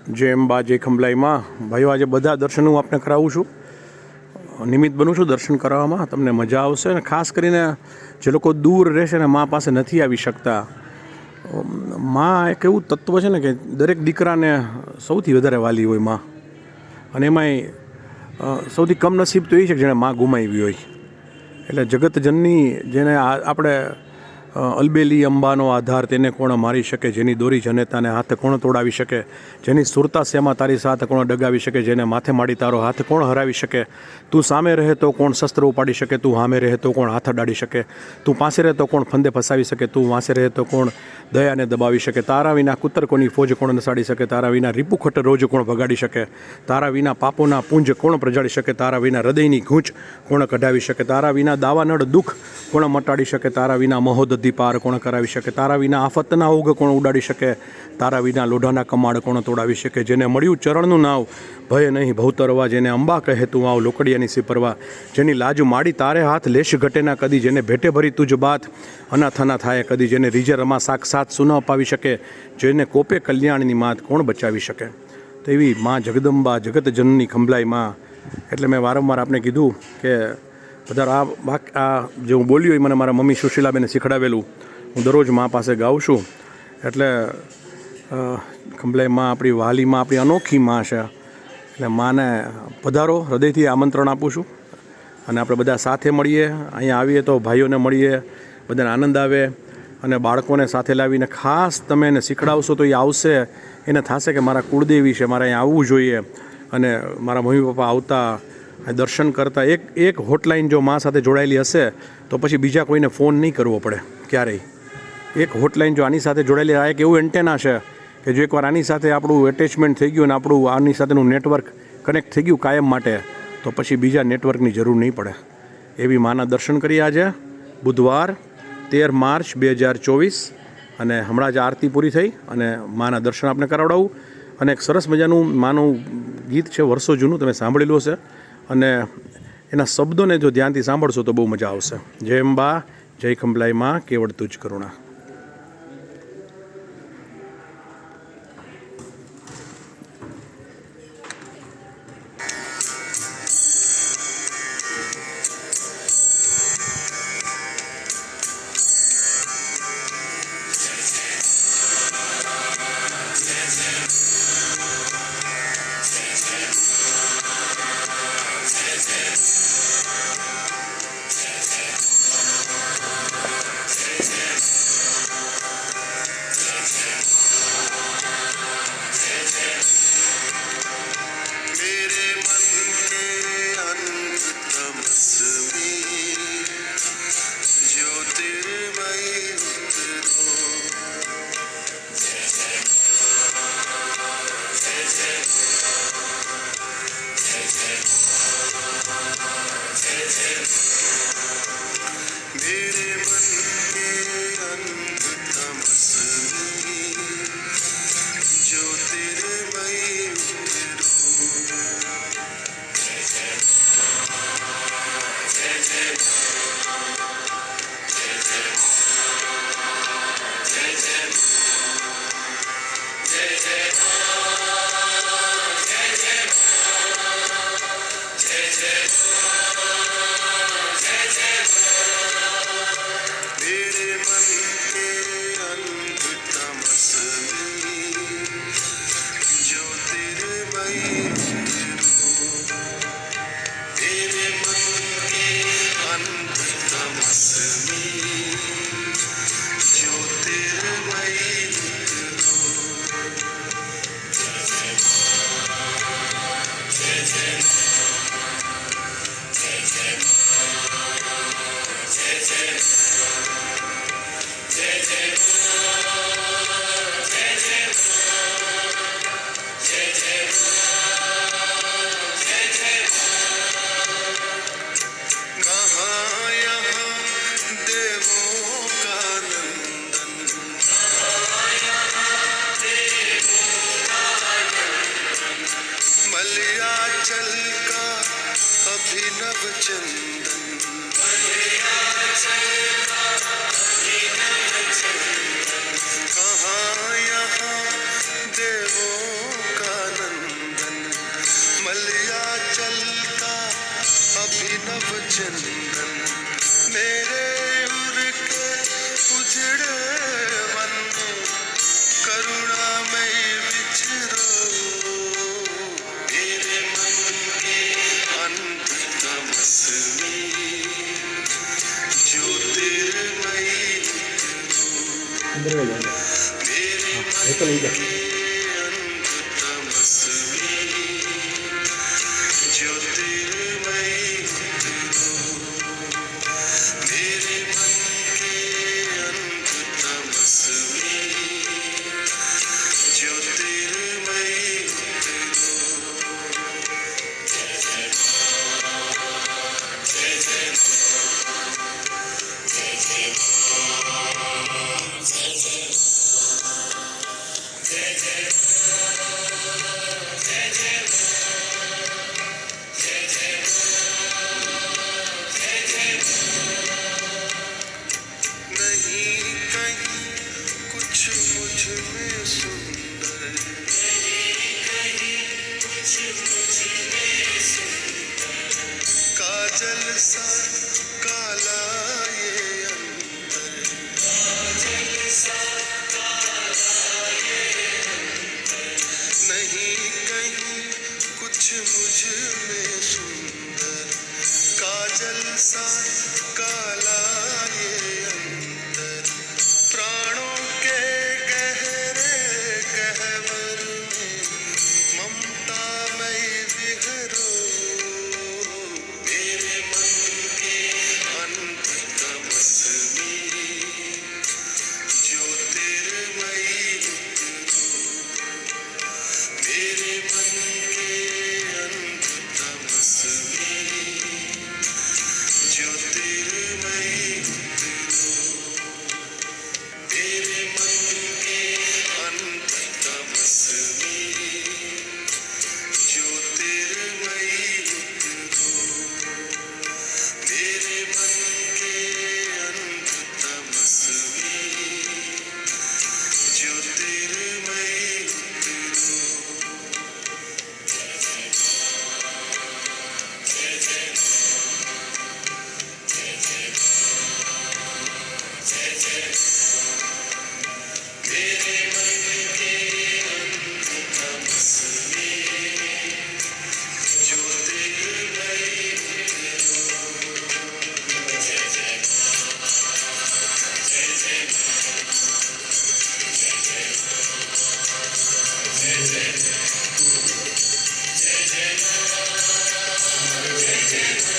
जय अंबा जय खंभलाई माँ। भाईओ आज बधा दर्शन हूँ आपने करावुं छुं, निमित्त बनूँ छुं दर्शन कराववामां। तमने मजा आवशे अने खास करीने जे लोको दूर रहेशे ने माँ पासे नथी आवी शकता, माँ एक एवुं तत्व छे ने के दरेक दीकराने सौथी वधारे वाली होय माँ। अने एमांय सौथी कम नसीब तो ए छे के जेणे माँ गुमावी होय। एटले जगत जननी जेने आपणे अलबेली अंबानो आधार तेने कोण मारी शके, जेनी दोरी जनेताने हाथ कोण तोड़ावी शके, जेनी सुरता सेमा तारी साथ कोण डगावी शके, जेने माथे माड़ी तारो हाथ कोण हरावी शके। तू सामे रहे तो कोण शस्त्र उपाड़ी शके, तू हामे रहे तो कोण हाथ अडाड़ी शके, तू पासे रहे तो कोण फंदे फसावी शके, तू वासे रहे तो कोण दयाने दबावी शके। तारा विना कुतर कोनी फौज कोण नसाड़ी शके, तारा विना રીપુખટ रोज कोण भगाड़ी शके, तारा विना पापोना पुंज कोण प्रजाड़ी शके, तारा विना हृदयनी गूंच कोण कढावी शके, तारा विना दावानળ दुख कोण मटाड़ी शके, तारा विना महोदधी पार कोण करावी शके, तारा विना आफतना ओघ कोण उडाड़ी शके, तारा विना लोढाना कमाड़ कोण तोड़ावी शके। जेने मळ्युं चरणनुं नाव भय नहीं भवतरवा, जेने अंबा कहे तू आव लोकड़ियानी सिपरवा, जेनी लाज माड़ी तारे हाथ लेश घटे ना कदी, जेने भेटे भरी तुझ बात अनाथाना थाय कदी, जेने રીજે रमा साक्षात सुन अपावी शके, जेने कोपे कल्याणनी मात कोण बचावी शके। तो एवी माँ जगदंबा जगत जननी खंभलाई माँ। एटले मैं वारंवार आपने कीधुं के બધા આ જે હું બોલ્યો એ મને મારા મમ્મી સુશીલાબેને શીખડાવેલું, હું દરરોજ મા પાસે ગાઉં છું। એટલે ખંભલાઈ માં આપણી વાલી માં, આપણી અનોખી માં છે। એટલે માને પધારો, હૃદયથી આમંત્રણ આપું છું અને આપણે બધા સાથે મળીએ। અહીંયા આવીએ તો ભાઈઓને મળીએ, બધાને આનંદ આવે અને બાળકોને સાથે લાવીને ખાસ તમે એને શીખડાવશો તો એ આવશે, એને થશે કે મારા કુળદેવી છે, મારે અહીંયા આવવું જોઈએ। અને મારા મમ્મી પપ્પા આવતા दर्शन करता एक होटलाइन जो माँ साथे जोड़ायेली हशे तो पछी बीजा कोईने फोन नहीं करवो पड़े क्यारेय। एक होटलाइन जो आनी साथे जोड़ायेली, आ एक एवुं एंटेना छे कि जो एकवार आनी साथे आपणुं एटेचमेंट थई गयुं ने आपणुं आनी साथेनुं नेटवर्क कनेक्ट थई गयुं कायम माटे, तो पछी बीजा नेटवर्कनी जरूर नहीं पड़े। एवी माना दर्शन करीए। आज बुधवार 13 मार्च 2024 अने हमणां ज आरती पूरी थई अने माना दर्शन आपने करावडावुं। अने एक सरस मजानुं मानुं गीत छे, वर्षो जूनुं, तमे सांभळेलुं हशे અને એના શબ્દોને જો ધ્યાનથી સાંભળશો તો બહુ મજા આવશે। જય અંબા જય ખંભલાઈ માં, કેવળ તુજ કરુણા। कहाँ यहाँ देवों का હેતલ ઉજા काजल सा काला ये अंतर, काजल सा काला ये अंतर, नहीं कहीं कुछ मुझ में सुंदर, काजल सा काला ये अंतर, प्राणों के गहरे गहवर में ममता मई विहरो, मेरे मन के अंततमस में ज्योतिर्मयी उतरो, मेरे मन के अंततमस में ज्योतिर्मयी उतरो, मेरे मन के अंततमस में ज्योतिर्मयी उतरो, मेरे मन के अंततमस में ज्योतिर्मयी उतरो। मेरे मन के अंततमस में ज्योतिर्मयी उतरो। जय जय